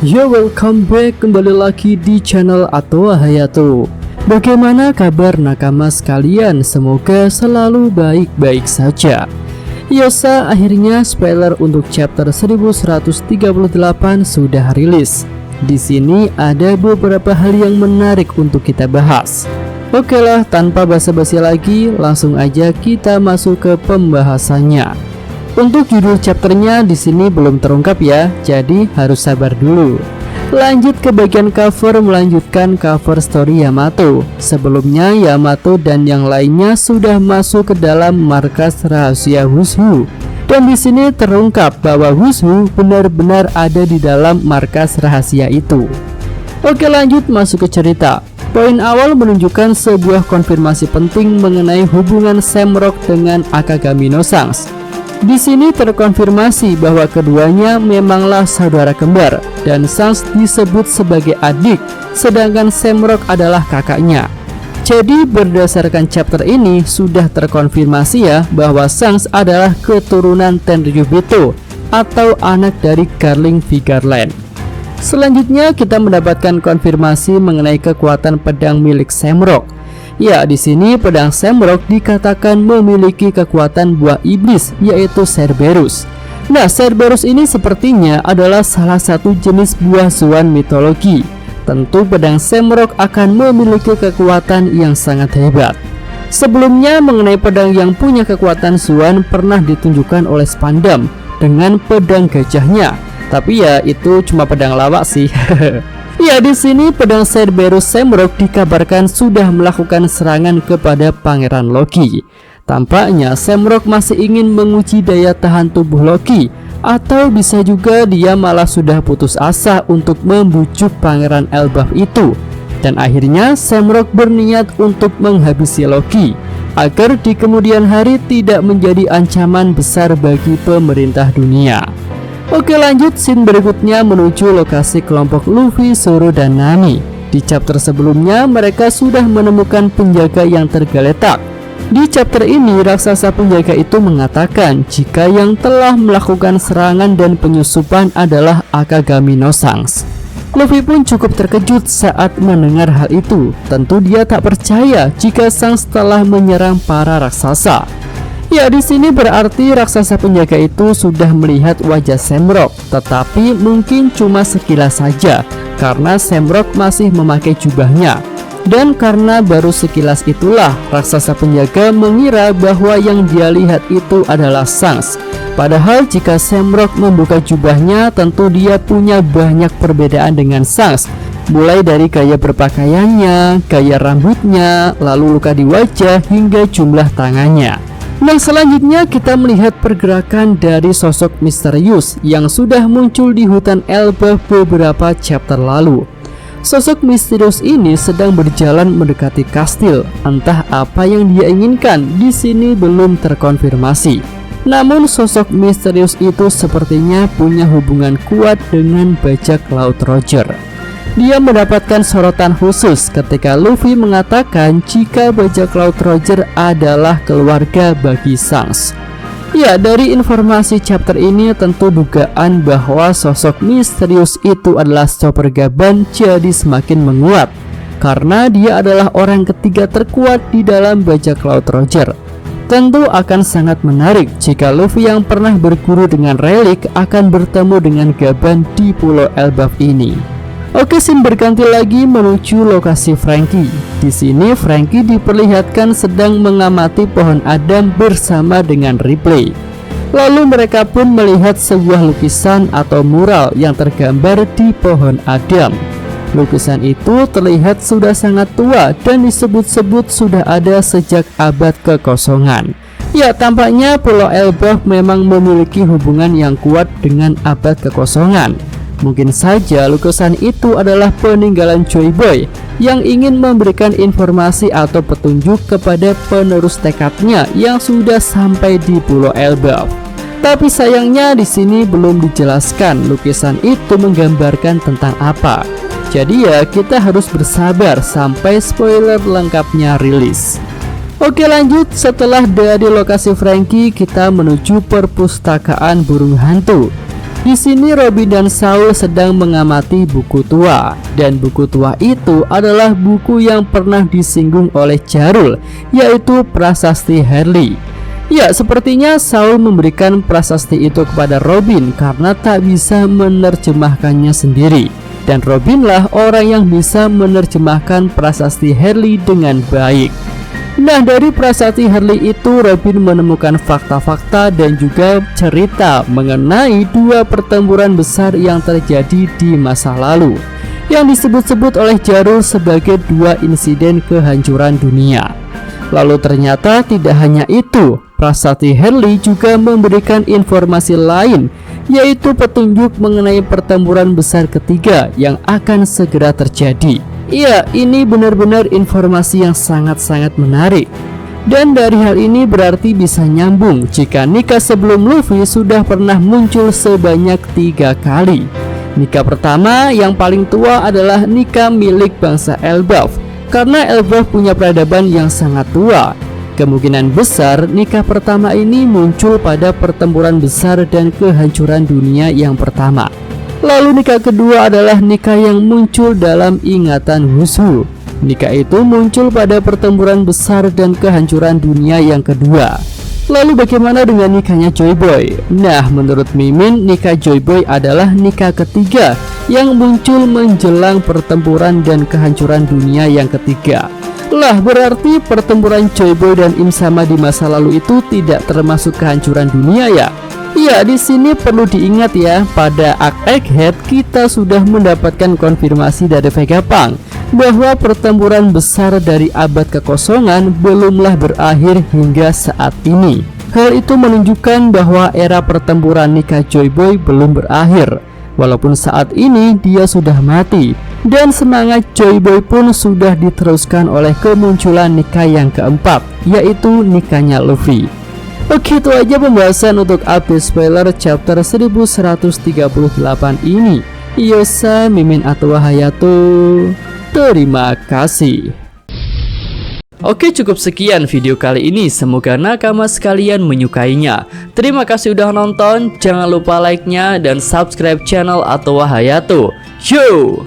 Yo, welcome back, kembali lagi di channel Atoa Hayato. Bagaimana kabar nakama sekalian? Semoga selalu baik-baik saja. Yosa, akhirnya spoiler untuk chapter 1138 sudah rilis. Di sini ada beberapa hal yang menarik untuk kita bahas. Oke lah, tanpa basa-basi lagi, langsung aja kita masuk ke pembahasannya. Untuk judul chapternya di sini belum terungkap ya, jadi harus sabar dulu. Lanjut ke bagian cover, melanjutkan cover story Yamato. Sebelumnya Yamato dan yang lainnya sudah masuk ke dalam markas rahasia Wushu. Dan di sini terungkap bahwa Wushu benar-benar ada di dalam markas rahasia itu. Oke, lanjut masuk ke cerita. Poin awal menunjukkan sebuah konfirmasi penting mengenai hubungan Samrock dengan Akagami no Sans. Di sini terkonfirmasi bahwa keduanya memanglah saudara kembar dan Sans disebut sebagai adik, sedangkan Samrock adalah kakaknya. Jadi berdasarkan chapter ini sudah terkonfirmasi ya bahwa Sans adalah keturunan Tenryubito atau anak dari Garling Vigarland. Selanjutnya kita mendapatkan konfirmasi mengenai kekuatan pedang milik Samrock. Ya, di sini pedang Samrock dikatakan memiliki kekuatan buah iblis, yaitu Cerberus. Nah, Cerberus ini sepertinya adalah salah satu jenis buah Zuan mitologi. Tentu pedang Samrock akan memiliki kekuatan yang sangat hebat. Sebelumnya mengenai pedang yang punya kekuatan Zuan pernah ditunjukkan oleh Spandam dengan pedang gajahnya. Tapi ya itu cuma pedang lawak sih. Ya, di sini pedang Cerberus Samrock dikabarkan sudah melakukan serangan kepada Pangeran Loki. Tampaknya Samrock masih ingin menguji daya tahan tubuh Loki, atau bisa juga dia malah sudah putus asa untuk membujuk Pangeran Elbaf itu. Dan akhirnya Samrock berniat untuk menghabisi Loki agar di kemudian hari tidak menjadi ancaman besar bagi pemerintah dunia. Oke, lanjut scene berikutnya menuju lokasi kelompok Luffy, Zoro, dan Nami. Di chapter sebelumnya mereka sudah menemukan penjaga yang tergeletak. Di chapter ini raksasa penjaga itu mengatakan jika yang telah melakukan serangan dan penyusupan adalah Akagami no Sans. Luffy pun cukup terkejut saat mendengar hal itu. Tentu dia tak percaya jika Sans telah menyerang para raksasa. Ya, di sini berarti raksasa penjaga itu sudah melihat wajah Samrock, tetapi mungkin cuma sekilas saja karena Samrock masih memakai jubahnya. Dan karena baru sekilas itulah raksasa penjaga mengira bahwa yang dia lihat itu adalah Sans. Padahal jika Samrock membuka jubahnya, tentu dia punya banyak perbedaan dengan Sans. Mulai dari gaya berpakaiannya, gaya rambutnya, lalu luka di wajah hingga jumlah tangannya. Nah, selanjutnya kita melihat pergerakan dari sosok misterius yang sudah muncul di hutan Elbaf beberapa chapter lalu. Sosok misterius ini sedang berjalan mendekati kastil. Entah apa yang dia inginkan, di sini belum terkonfirmasi. Namun sosok misterius itu sepertinya punya hubungan kuat dengan bajak laut Roger. Dia mendapatkan sorotan khusus ketika Luffy mengatakan jika bajak laut Roger adalah keluarga bagi Sans. Ya, dari informasi chapter ini tentu dugaan bahwa sosok misterius itu adalah Chopper Gaban jadi semakin menguat, karena dia adalah orang ketiga terkuat di dalam bajak laut Roger. Tentu akan sangat menarik jika Luffy yang pernah berguru dengan Relic akan bertemu dengan Gaban di Pulau Elbaf ini. Oke, scene berganti lagi menuju lokasi Franky. Di sini Franky diperlihatkan sedang mengamati pohon Adam bersama dengan Ripley. Lalu mereka pun melihat sebuah lukisan atau mural yang tergambar di pohon Adam. Lukisan itu terlihat sudah sangat tua dan disebut-sebut sudah ada sejak abad kekosongan. Ya, tampaknya Pulau Elbaf memang memiliki hubungan yang kuat dengan abad kekosongan. Mungkin saja lukisan itu adalah peninggalan Joy Boy yang ingin memberikan informasi atau petunjuk kepada penerus tekadnya yang sudah sampai di Pulau Elbaf. Tapi sayangnya di sini belum dijelaskan lukisan itu menggambarkan tentang apa. Jadi ya kita harus bersabar sampai spoiler lengkapnya rilis. Oke, lanjut. Setelah dari lokasi Franky, kita menuju perpustakaan burung hantu. Di sini Robin dan Saul sedang mengamati buku tua, dan buku tua itu adalah buku yang pernah disinggung oleh Jarul, yaitu Prasasti Herli. Ya, sepertinya Saul memberikan prasasti itu kepada Robin karena tak bisa menerjemahkannya sendiri, dan Robinlah orang yang bisa menerjemahkan prasasti Herli dengan baik. Nah, dari prasasti Herli itu Robin menemukan fakta-fakta dan juga cerita mengenai dua pertempuran besar yang terjadi di masa lalu, yang disebut-sebut oleh Jarul sebagai dua insiden kehancuran dunia. Lalu ternyata tidak hanya itu, prasasti Herli juga memberikan informasi lain, yaitu petunjuk mengenai pertempuran besar ketiga yang akan segera terjadi. Iya, ini benar-benar informasi yang sangat-sangat menarik. Dan dari hal ini berarti bisa nyambung jika nikah sebelum Luffy sudah pernah muncul sebanyak 3 kali. Nikah pertama yang paling tua adalah nikah milik bangsa Elbaf, karena Elbaf punya peradaban yang sangat tua. Kemungkinan besar nikah pertama ini muncul pada pertempuran besar dan kehancuran dunia yang pertama. Lalu nikah kedua adalah nikah yang muncul dalam ingatan Husu. Nikah itu muncul pada pertempuran besar dan kehancuran dunia yang kedua. Lalu bagaimana dengan nikahnya Joy Boy? Nah, menurut Mimin, nikah Joy Boy adalah nikah ketiga yang muncul menjelang pertempuran dan kehancuran dunia yang ketiga. Lah, berarti pertempuran Joy Boy dan Im Sama di masa lalu itu tidak termasuk kehancuran dunia ya? Ya, di sini perlu diingat ya, pada Arc Egghead kita sudah mendapatkan konfirmasi dari Vegapunk bahwa pertempuran besar dari abad kekosongan belumlah berakhir hingga saat ini. Hal itu menunjukkan bahwa era pertempuran nikah Joy Boy belum berakhir, walaupun saat ini dia sudah mati, dan semangat Joy Boy pun sudah diteruskan oleh kemunculan nikah yang keempat, yaitu nikahnya Luffy. Oke, itu aja pembahasan untuk update spoiler chapter 1138 ini. Yosa, Mimin atau Hayato, terima kasih. Oke, cukup sekian video kali ini. Semoga nakama sekalian menyukainya. Terima kasih udah nonton. Jangan lupa like-nya dan subscribe channel Atowa Hayato. Yo!